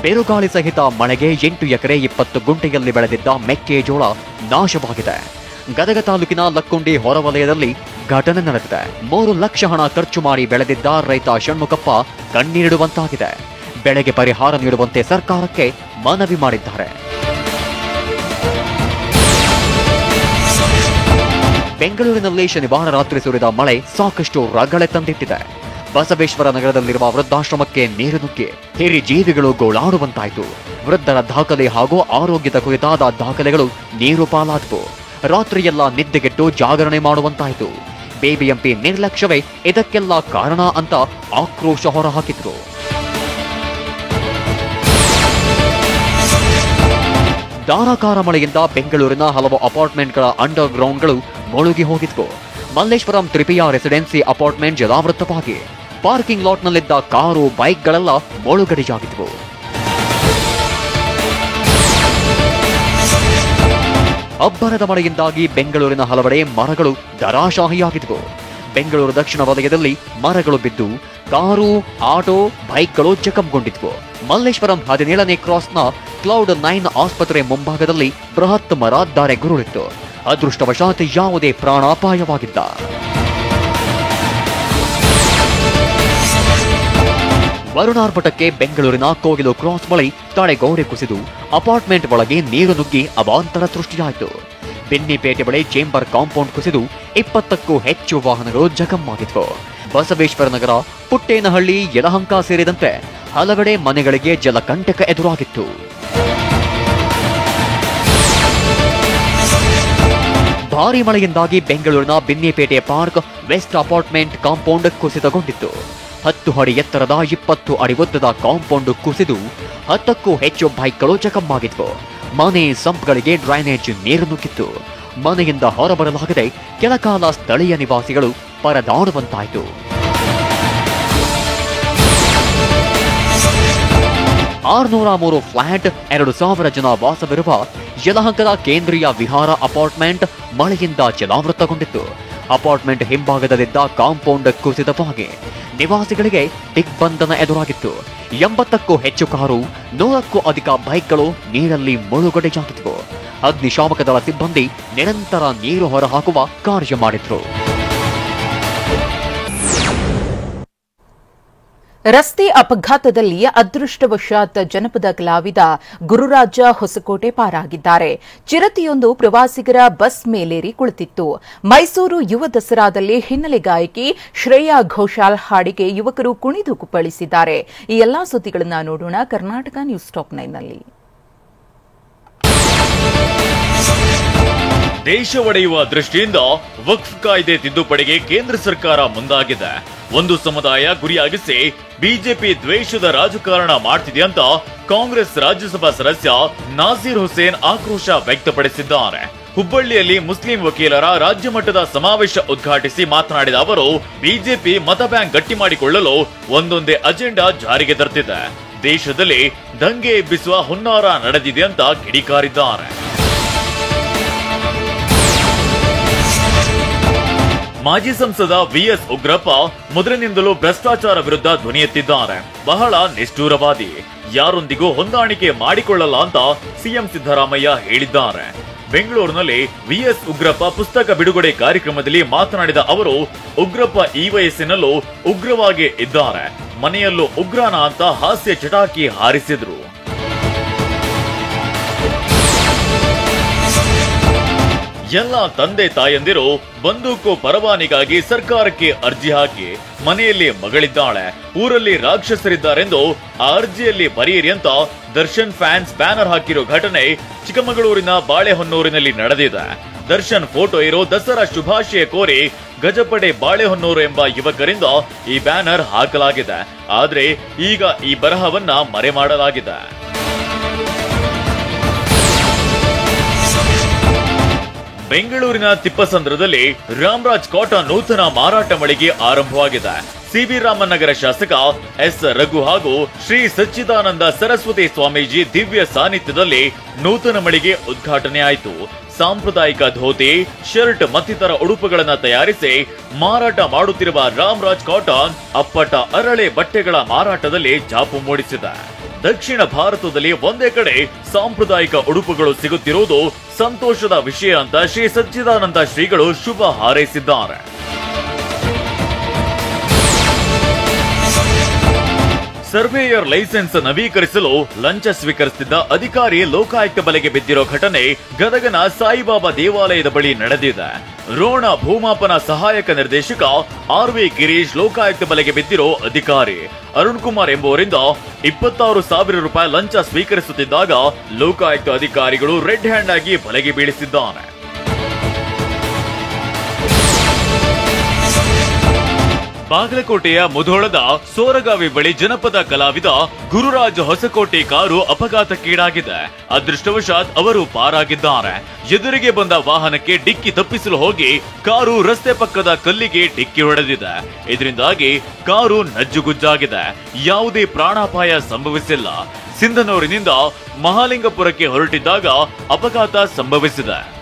ಬಿರುಗಾಳಿ ಸಹಿತ ಮಳೆಗೆ 8 ಎಕರೆ 20 ಗುಂಟೆಯಲ್ಲಿ ಬೆಳೆದಿದ್ದ ಮೆಕ್ಕೆಜೋಳ ನಾಶವಾಗಿದೆ. ಗದಗ ತಾಲೂಕಿನ ಲಕ್ಕುಂಡಿ ಹೊರವಲಯದಲ್ಲಿ ಘಟನೆ ನಡೆದಿದೆ. 3 ಲಕ್ಷ ಹಣ ಖರ್ಚು ಮಾಡಿ ಬೆಳೆದಿದ್ದ ರೈತ ಷಣ್ಮುಖಪ್ಪ ಕಣ್ಣೀರಿಡುವಂತಾಗಿದೆ. ಬೆಳೆಗೆ ಪರಿಹಾರ ನೀಡುವಂತೆ ಸರ್ಕಾರಕ್ಕೆ ಮನವಿ ಮಾಡಿದ್ದಾರೆ. ಬೆಂಗಳೂರಿನಲ್ಲಿ ಶನಿವಾರ ರಾತ್ರಿ ಸುರಿದ ಮಳೆ ಸಾಕಷ್ಟು ರಗಳೆ ತಂದಿಟ್ಟಿದೆ. ಬಸವೇಶ್ವರ ನಗರದಲ್ಲಿರುವ ವೃದ್ಧಾಶ್ರಮಕ್ಕೆ ನೀರು ನುಗ್ಗಿ ಹಿರಿ ಜೀವಿಗಳು ಗೋಳಾಡುವಂತಾಯಿತು. ವೃದ್ಧರ ದಾಖಲೆ ಹಾಗೂ ಆರೋಗ್ಯದ ಕುರಿತಾದ ದಾಖಲೆಗಳು ನೀರು ಪಾಲಾದವು. ರಾತ್ರಿಯೆಲ್ಲ ನಿದ್ದೆಗೆಟ್ಟು ಜಾಗರಣೆ ಮಾಡುವಂತಾಯಿತು. ಬಿಬಿಎಂಪಿ ನಿರ್ಲಕ್ಷ್ಯವೇ ಇದಕ್ಕೆಲ್ಲ ಕಾರಣ ಅಂತ ಆಕ್ರೋಶ ಹೊರಹಾಕಿದ್ರು. ಧಾರಾಕಾರ ಮಳೆಯಿಂದ ಬೆಂಗಳೂರಿನ ಹಲವು ಅಪಾರ್ಟ್ಮೆಂಟ್ಗಳ ಅಂಡರ್ ಗ್ರೌಂಡ್ಗಳು ಮುಳುಗಿ ಹೋಗಿದ್ವು. ಮಲ್ಲೇಶ್ವರಂ ತ್ರಿಪಿಯ ರೆಸಿಡೆನ್ಸಿ ಅಪಾರ್ಟ್ಮೆಂಟ್ ಜಲಾವೃತವಾಗಿ ಪಾರ್ಕಿಂಗ್ ಲಾಟ್ನಲ್ಲಿದ್ದ ಕಾರು, ಬೈಕ್ಗಳೆಲ್ಲ ಮುಳುಗಡೆಯಾಗಿದ್ವು. ಅಬ್ಬರದ ಮಳೆಯಿಂದಾಗಿ ಬೆಂಗಳೂರಿನ ಹಲವೆಡೆ ಮರಗಳು ಧರಾಶಾಹಿಯಾಗಿದ್ವು. ಬೆಂಗಳೂರು ದಕ್ಷಿಣ ವಲಯದಲ್ಲಿ ಮರಗಳು ಬಿದ್ದು ಕಾರು, ಆಟೋ, ಬೈಕ್ಗಳು ಜಖಂಗೊಂಡಿದ್ವು. ಮಲ್ಲೇಶ್ವರಂ 17ನೇ ಕ್ರಾಸ್ನ ಕ್ಲೌಡ್ 9 ಆಸ್ಪತ್ರೆ ಮುಂಭಾಗದಲ್ಲಿ ಬೃಹತ್ ಮರ ಧರೆಗುರುಳಿತ್ತು. ಅದೃಷ್ಟವಶಾತ್ ಯಾವುದೇ ಪ್ರಾಣಾಪಾಯವಾಗಿಲ್ಲ. ವರುಣಾರ್ಭಟಕ್ಕೆ ಬೆಂಗಳೂರಿನ ಕೋಗಿಲು ಕ್ರಾಸ್ ಬಳಿ ತಡೆಗೋಡೆ ಕುಸಿದು ಅಪಾರ್ಟ್ಮೆಂಟ್ ಒಳಗೆ ನೀರು ನುಗ್ಗಿ ಅವಾಂತರ ಸೃಷ್ಟಿಯಾಯಿತು. ಬೆನ್ನಿಪೇಟೆ ಬಳಿ ಚೇಂಬರ್ ಕಾಂಪೌಂಡ್ ಕುಸಿದು 20ಕ್ಕೂ ಹೆಚ್ಚು ವಾಹನಗಳು ಜಖಂವಾಗಿದ್ವು. ಬಸವೇಶ್ವರ ನಗರ, ಪುಟ್ಟೇನಹಳ್ಳಿ, ಯಲಹಂಕ ಸೇರಿದಂತೆ ಹಲವೆಡೆ ಮನೆಗಳಿಗೆ ಜಲಕಂಟಕ ಎದುರಾಗಿತ್ತು. ಭಾರೀ ಮಳೆಯಿಂದಾಗಿ ಬೆಂಗಳೂರಿನ ಬೆನ್ನಿಪೇಟೆ ಪಾರ್ಕ್ ವೆಸ್ಟ್ ಅಪಾರ್ಟ್ಮೆಂಟ್ ಕಾಂಪೌಂಡ್ ಕುಸಿತಗೊಂಡಿತ್ತು. 10 ಅಡಿ ಎತ್ತರದ 20 ಅಡಿ ಉದ್ದದ ಕಾಂಪೌಂಡ್ ಕುಸಿದು 10ಕ್ಕೂ ಹೆಚ್ಚು ಬೈಕ್ಗಳು ಜಖಂವಾಗಿದ್ವು. ಮನೆ ಸಂಪ್ಗಳಿಗೆ ಡ್ರೈನೇಜ್ ನೀರು ನುಗ್ಗಿತ್ತು. ಮನೆಯಿಂದ ಹೊರಬರಲಾಗದೆ ಕೆಲಕಾಲ ಸ್ಥಳೀಯ ನಿವಾಸಿಗಳು ಪರದಾಡುವಂತಾಯಿತು. ಆರುನೂರ ಫ್ಲಾಟ್, 2000 ಜನ ವಾಸವಿರುವ ಯಲಹಂಕದ ಕೇಂದ್ರೀಯ ವಿಹಾರ ಅಪಾರ್ಟ್ಮೆಂಟ್ ಮಳೆಯಿಂದ ಜಲಾವೃತಗೊಂಡಿತ್ತು. ಅಪಾರ್ಟ್ಮೆಂಟ್ ಹಿಂಭಾಗದಲ್ಲಿದ್ದ ಕಾಂಪೌಂಡ್ ಕುಸಿತವಾಗಿ ನಿವಾಸಿಗಳಿಗೆ ದಿಗ್ಬಂಧನ ಎದುರಾಗಿತ್ತು. 80ಕ್ಕೂ ಹೆಚ್ಚು ಕಾರು, 100ಕ್ಕೂ ಅಧಿಕ ಬೈಕ್ಗಳು ನೀರಲ್ಲಿ ಮುಳುಗಡೆಯಾಗಿದ್ವು. ಅಗ್ನಿಶಾಮಕ ದಳ ಸಿಬ್ಬಂದಿ ನಿರಂತರ ನೀರು ಹೊರಹಾಕುವ ಕಾರ್ಯ ಮಾಡಿದ್ರು. ರಸ್ತೆ ಅಪಘಾತದಲ್ಲಿ ಅದೃಷ್ಟವಶಾತ್ ಜನಪದ ಕಲಾವಿದ ಗುರುರಾಜ ಹೊಸಕೋಟೆ ಪಾರಾಗಿದ್ದಾರೆ. ಚಿರತೆಯೊಂದು ಪ್ರವಾಸಿಗರ ಬಸ್ ಮೇಲೇರಿ ಕುಳಿತಿತ್ತು. ಮೈಸೂರು ಯುವ ದಸರಾದಲ್ಲಿ ಹಿನ್ನೆಲೆ ಗಾಯಕಿ ಶ್ರೇಯಾ ಘೋಷಾಲ್ ಹಾಡಿಗೆ ಯುವಕರು ಕುಣಿದು ಕುಪ್ಪಳಿಸಿದ್ದಾರೆ. ಈ ಎಲ್ಲಾ ಸುದ್ದಿಗಳನ್ನು ನೋಡೋಣ ಕರ್ನಾಟಕ ನ್ಯೂಸ್ ಟಾಪ್ 9ನಲ್ಲಿ. ದೇಶ ಒಡೆಯುವ ದೃಷ್ಟಿಯಿಂದ ವಕ್ಫ್ ಕಾಯ್ದೆ ತಿದ್ದುಪಡಿಗೆ ಕೇಂದ್ರ ಸರ್ಕಾರ ಮುಂದಾಗಿದೆ. ಒಂದು ಸಮುದಾಯ ಗುರಿಯಾಗಿಸಿ ಬಿಜೆಪಿ ದ್ವೇಷದ ರಾಜಕಾರಣ ಮಾಡ್ತಿದೆ ಅಂತ ಕಾಂಗ್ರೆಸ್ ರಾಜ್ಯಸಭಾ ಸದಸ್ಯ ನಾಸೀರ್ ಹುಸೇನ್ ಆಕ್ರೋಶ ವ್ಯಕ್ತಪಡಿಸಿದ್ದಾರೆ. ಹುಬ್ಬಳ್ಳಿಯಲ್ಲಿ ಮುಸ್ಲಿಂ ವಕೀಲರ ರಾಜ್ಯ ಮಟ್ಟದ ಸಮಾವೇಶ ಉದ್ಘಾಟಿಸಿ ಮಾತನಾಡಿದ ಅವರು, ಬಿಜೆಪಿ ಮತ ಬ್ಯಾಂಕ್ ಗಟ್ಟಿ ಮಾಡಿಕೊಳ್ಳಲು ಒಂದೊಂದೇ ಅಜೆಂಡಾ ಜಾರಿಗೆ ತರ್ತಿದೆ. ದೇಶದಲ್ಲಿ ದಂಗೆ ಎಬ್ಬಿಸುವ ಹುನ್ನಾರ ನಡೆದಿದೆ ಅಂತ ಕಿಡಿಕಾರಿದ್ದಾರೆ. ಮಾಜಿ ಸಂಸದ ವಿಎಸ್ ಉಗ್ರಪ್ಪ ಮೊದಲಿನಿಂದಲೂ ಭ್ರಷ್ಟಾಚಾರ ವಿರುದ್ಧ ಧ್ವನಿ ಎತ್ತಿದ್ದಾರೆ. ಬಹಳ ನಿಷ್ಠೂರವಾದಿ, ಯಾರೊಂದಿಗೂ ಹೊಂದಾಣಿಕೆ ಮಾಡಿಕೊಳ್ಳಲ್ಲ ಅಂತ ಸಿಎಂ ಸಿದ್ದರಾಮಯ್ಯ ಹೇಳಿದ್ದಾರೆ. ಬೆಂಗಳೂರಿನಲ್ಲಿ ವಿಎಸ್ ಉಗ್ರಪ್ಪ ಪುಸ್ತಕ ಬಿಡುಗಡೆ ಕಾರ್ಯಕ್ರಮದಲ್ಲಿ ಮಾತನಾಡಿದ ಅವರು, ಉಗ್ರಪ್ಪ ಈ ವಯಸ್ಸಿನಲ್ಲೂ ಉಗ್ರವಾಗಿ ಇದ್ದಾರೆ, ಮನೆಯಲ್ಲೂ ಉಗ್ರಾನ ಅಂತ ಹಾಸ್ಯ ಚಟಾಕಿ ಹಾರಿಸಿದ್ರು. ಎಲ್ಲ ತಂದೆ ತಾಯಂದಿರು ಬಂದೂಕು ಪರವಾನಿಗಾಗಿ ಸರ್ಕಾರಕ್ಕೆ ಅರ್ಜಿ ಹಾಕಿ ಮನೆಯಲ್ಲಿ ಮಗಳಿದ್ದಾಳೆ, ಊರಲ್ಲಿ ರಾಕ್ಷಸರಿದ್ದಾರೆಂದು ಆ ಅರ್ಜಿಯಲ್ಲಿ ಬರೆಯಿರಿ ಅಂತ ದರ್ಶನ್ ಫ್ಯಾನ್ಸ್ ಬ್ಯಾನರ್ ಹಾಕಿರೋ ಘಟನೆ ಚಿಕ್ಕಮಗಳೂರಿನ ಬಾಳೆಹೊನ್ನೂರಿನಲ್ಲಿ ನಡೆದಿದೆ. ದರ್ಶನ್ ಫೋಟೋ ಇರೋ ದಸರಾ ಶುಭಾಶಯ ಕೋರಿ ಗಜಪಡೆ ಬಾಳೆಹೊನ್ನೂರು ಎಂಬ ಯುವಕರಿಂದ ಈ ಬ್ಯಾನರ್ ಹಾಕಲಾಗಿದೆ. ಆದ್ರೆ ಈಗ ಈ ಬರಹವನ್ನ ಮರೆ ಮಾಡಲಾಗಿದೆ. ಬೆಂಗಳೂರಿನ ತಿಪ್ಪಸಂದ್ರದಲ್ಲಿ ರಾಮರಾಜ್ ಕಾಟನ್ ನೂತನ ಮಾರಾಟ ಮಳಿಗೆ ಆರಂಭವಾಗಿದೆ. ಸಿವಿ ರಾಮನಗರ ಶಾಸಕ ಎಸ್ ರಘು ಹಾಗೂ ಶ್ರೀ ಸಚ್ಚಿದಾನಂದ ಸರಸ್ವತಿ ಸ್ವಾಮೀಜಿ ದಿವ್ಯ ಸಾನ್ನಿಧ್ಯದಲ್ಲಿ ನೂತನ ಮಳಿಗೆ ಉದ್ಘಾಟನೆ ಆಯಿತು. ಸಾಂಪ್ರದಾಯಿಕ ಧೋತಿ, ಶರ್ಟ್ ಮತ್ತಿತರ ಉಡುಪುಗಳನ್ನು ತಯಾರಿಸಿ ಮಾರಾಟ ಮಾಡುತ್ತಿರುವ ರಾಮರಾಜ್ ಕಾಟನ್ ಅಪ್ಪಟ ಅರಳೆ ಬಟ್ಟೆಗಳ ಮಾರಾಟದಲ್ಲಿ ಛಾಪು ಮೂಡಿಸಿದೆ. ದಕ್ಷಿಣ ಭಾರತದಲ್ಲಿ ಒಂದೇ ಕಡೆ ಸಾಂಪ್ರದಾಯಿಕ ಉಡುಪುಗಳು ಸಿಗುತ್ತಿರುವುದು ಸಂತೋಷದ ವಿಷಯ ಅಂತ ಶ್ರೀ ಸಚ್ಚಿದಾನಂದ ಶ್ರೀಗಳು ಶುಭ ಹಾರೈಸಿದ್ದಾರೆ. ಸರ್ವೇಯರ್ ಲೈಸೆನ್ಸ್ ನವೀಕರಿಸಲು ಲಂಚ ಸ್ವೀಕರಿಸುತ್ತಿದ್ದ ಅಧಿಕಾರಿ ಲೋಕಾಯುಕ್ತ ಬಲೆಗೆ ಬಿದ್ದಿರೋ ಘಟನೆ ಗದಗನ ಸಾಯಿಬಾಬಾ ದೇವಾಲಯದ ಬಳಿ ನಡೆದಿದೆ. ರೋಣ ಭೂಮಾಪನ ಸಹಾಯಕ ನಿರ್ದೇಶಕ ಆರ್.ವಿ. ಗಿರೀಶ್ ಲೋಕಾಯುಕ್ತ ಬಲೆಗೆ ಬಿದ್ದಿರೋ ಅಧಿಕಾರಿ ಅರುಣ್ ಕುಮಾರ್ ಎಂಬುವರಿಂದ 26,000 ರೂಪಾಯಿ ಲಂಚ ಸ್ವೀಕರಿಸುತ್ತಿದ್ದಾಗ ಲೋಕಾಯುಕ್ತ ಅಧಿಕಾರಿಗಳು ರೆಡ್ ಹ್ಯಾಂಡ್ ಆಗಿ ಬಲೆಗೆ ಬೀಳಿಸಿದ್ದಾನೆ. ಬಾಗಲಕೋಟೆಯ ಮುಧೋಳದ ಸೋರಗಾವಿ ಬಳಿ ಜನಪದ ಕಲಾವಿದ ಗುರುರಾಜ್ ಹೊಸಕೋಟೆ ಕಾರು ಅಪಘಾತಕ್ಕೀಡಾಗಿದೆ. ಅದೃಷ್ಟವಶಾತ್ ಅವರು ಪಾರಾಗಿದ್ದಾರೆ. ಎದುರಿಗೆ ಬಂದ ವಾಹನಕ್ಕೆ ಡಿಕ್ಕಿ ತಪ್ಪಿಸಲು ಹೋಗಿ ಕಾರು ರಸ್ತೆ ಪಕ್ಕದ ಕಲ್ಲಿಗೆ ಡಿಕ್ಕಿ ಹೊಡೆದಿದೆ. ಇದರಿಂದಾಗಿ ಕಾರು ನಜ್ಜುಗುಜ್ಜಾಗಿದೆ. ಯಾವುದೇ ಪ್ರಾಣಾಪಾಯ ಸಂಭವಿಸಿಲ್ಲ. ಸಿಂಧನೂರಿನಿಂದ ಮಹಾಲಿಂಗಪುರಕ್ಕೆ ಹೊರಟಿದ್ದಾಗ ಅಪಘಾತ ಸಂಭವಿಸಿದೆ.